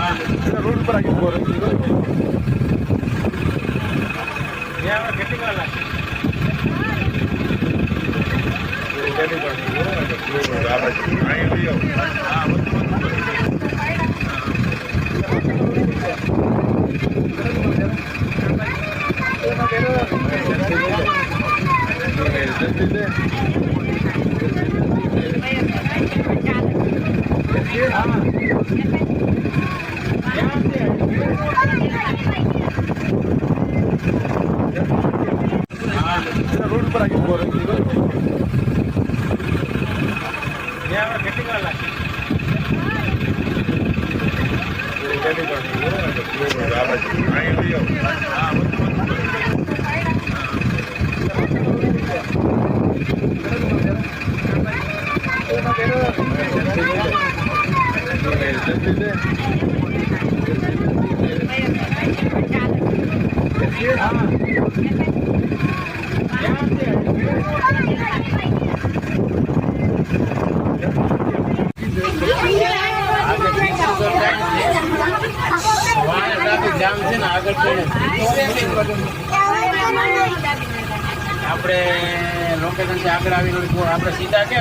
Road પર આવી ઉભો રહ્યો. કેટલી વાર લાગશે? રોડ પર આવી ઉભો રહ્યો. કેટલી વાર લાગશે? જામ છે ને આગળ આપણે લોકેશન આગળ આવીને આપણે સીધા કે